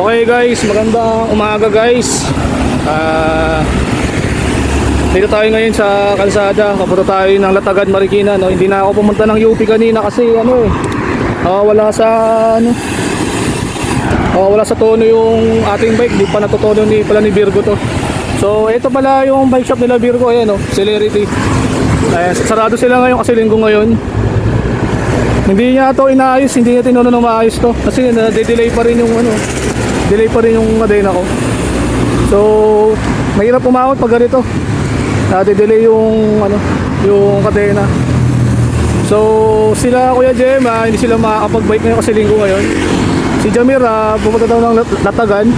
Okay guys, magandang umaga guys. Dito tayo ngayon sa kalsada. Papunta tayo ng Latagan, Marikina, no? Hindi na ako pumunta ng UP kanina kasi wala sa tono yung ating bike. Di pa natutono pala ni Virgo to. So ito pala yung bike shop nila Virgo. Ayan, Celerity. Sarado sila ngayon kasi linggo ngayon. Hindi niya ito inaayos, hindi niya tinuno na maayos to. Kasi delay pa rin yung kadena ko. So mahirap umawat pag ganito. Delay yung kadena. So sila Kuya Jem, hindi sila makakapag-bike ngayon kasi linggo ngayon. Si Jamir pumunta daw ng Latagan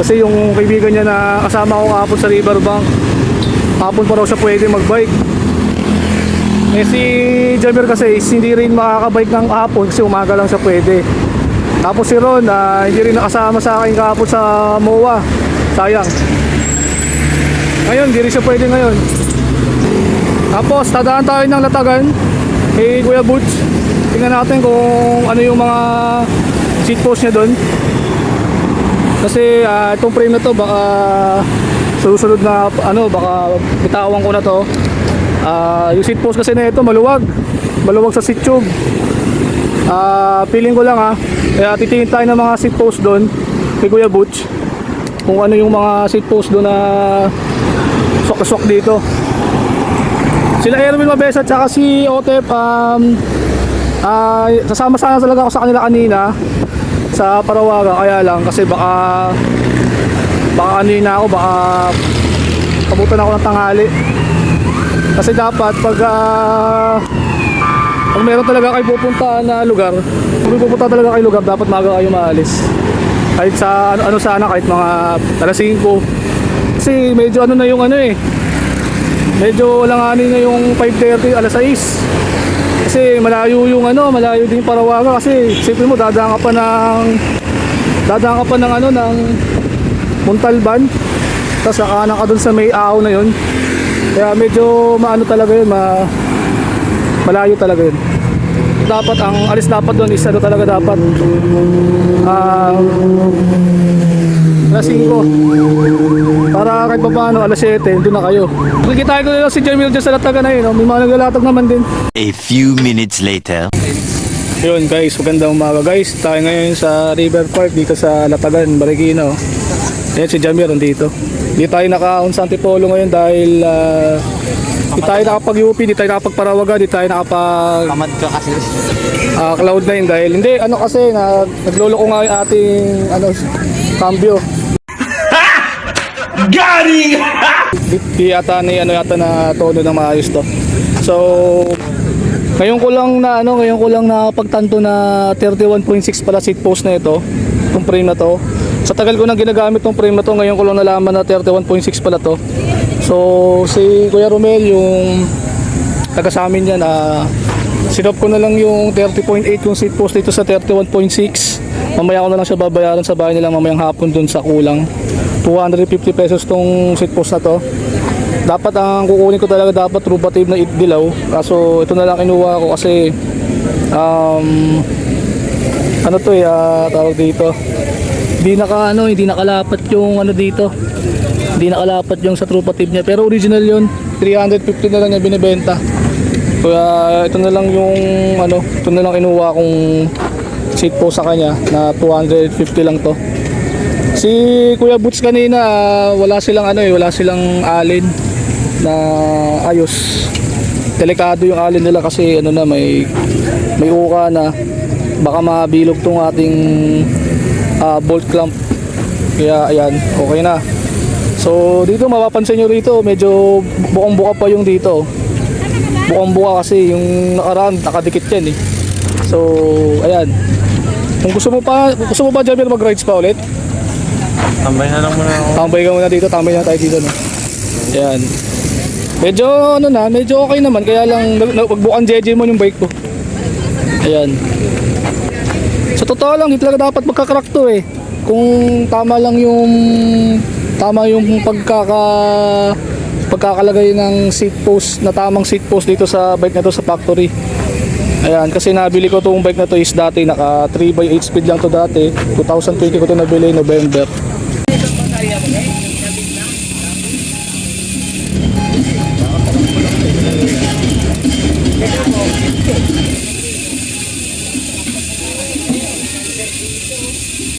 kasi yung kaibigan niya na kasama ko kahapon sa Riverbank, kahapon pa raw siya pwede mag-bike. Si Jamir kasi hindi rin makakabike ng kahapon kasi umaga lang siya pwede. Tapos si Ron hindi rin nakasama sa akin kahapon sa MOA. Sayang. Ngayon hindi rin siya pwede ngayon. Tapos tadaan tayo ng Latagan kay Kuya Butch. Tingnan natin kung ano yung mga seat post niya doon. Kasi itong frame na to baka susunod na baka bitawan ko na to. Yung seat post kasi na ito maluwag sa seat tube. Feeling ko lang kaya titingin tayo ng mga seat post doon kay Kuya Butch kung ano yung mga seat post doon na swak dito. Sila Erwin Mabesa at saka si Otep, sasama sana talaga ako sa kanila kanina sa Parawaga, kaya lang kasi baka kanina ako, baka kabutan ako ng tanghali. Kasi dapat pag meron talaga kayo pupunta na lugar, dapat maaga kayo maalis. Kahit sa kahit mga alas 5. Kasi medyo na yung medyo langanin na yung 5:30, alas 6. Kasi malayo din yung Parawaga kasi isipin mo dadaan ka pa ng Montalban. Tapos nakaana ka dun sa may Ao na yun. Kaya medyo talaga yun, malayo talaga yun. Dapat ang alis dapat doon is talaga dapat alas 5 para kahit pa paano alas 7 doon na kayo. Nakikita ko nila si Jamil dyan sa Latagan na yun, may mga naglalatag naman din. A few minutes later. Yun guys, magandang umaga guys. Tayo ngayon sa River Park dito sa Latagan, Marikina. Ayan si Jamir nandito. Hindi tayo naka-on sa Antipolo ngayon dahil di tayo nakapag-UP, di tayo nakapag-Parawaga, di tayo nakapag Kamad ka kasi. Cloud9 dahil hindi kasi naglolo ko nga yung ating cambio. Garing! Di yata na tono ng maayos to. So ngayon ko lang na pagtanto na 31.6 pala seat post na ito, itong frame na to. Sa tagal ko nang ginagamit tong frame na to, ngayon ko lang nalaman na 31.6 pala to. So si Kuya Romel yung taga sa amin yan, sinop ko na lang yung 30.8 yung seat post dito sa 31.6. Mamaya ko na lang siya babayaran sa bahay nila mamayang hapon dun sa kulang 250 pesos tong seat post na to. Dapat ang kukunin ko talaga true batib na dilaw, kaso ito na lang kinuha ko kasi tawag dito, hindi nakalapat yung dito. Hindi nakalapat yung sa true batib niya, pero original yun. 350 na lang niya binibenta. Kaya ito na lang kinuha kong seat post sa kanya na 250 lang to. Si Kuya Butch kanina wala silang alin na ayos. Delikado yung alin nila kasi may uka na, baka mabilog tong ating bolt clamp. Kaya ayan, okay na. So dito mapapansin nyo rito medyo bukang-buka pa yung dito. Bukang-buka kasi yung nakaraan nakadikit yan eh. So ayan, kung gusto mo pa Javier mag-rides pa ulit, Tambay na lang muna ako. tambay ka muna dito, tambay na tayo dito ayan. Medyo medyo okay naman, kaya lang wagbukan JJ mo yung bike ko. Ayan. Sa totoo lang, hindi talaga dapat magka-crack to eh. Kung tama yung pagkakalagay ng seat post, na tamang seat post dito sa bike na to sa factory. Ayan, kasi nabili ko tong bike na to is dati naka 3x8 speed lang to dati. 2020 ko to nabili, November.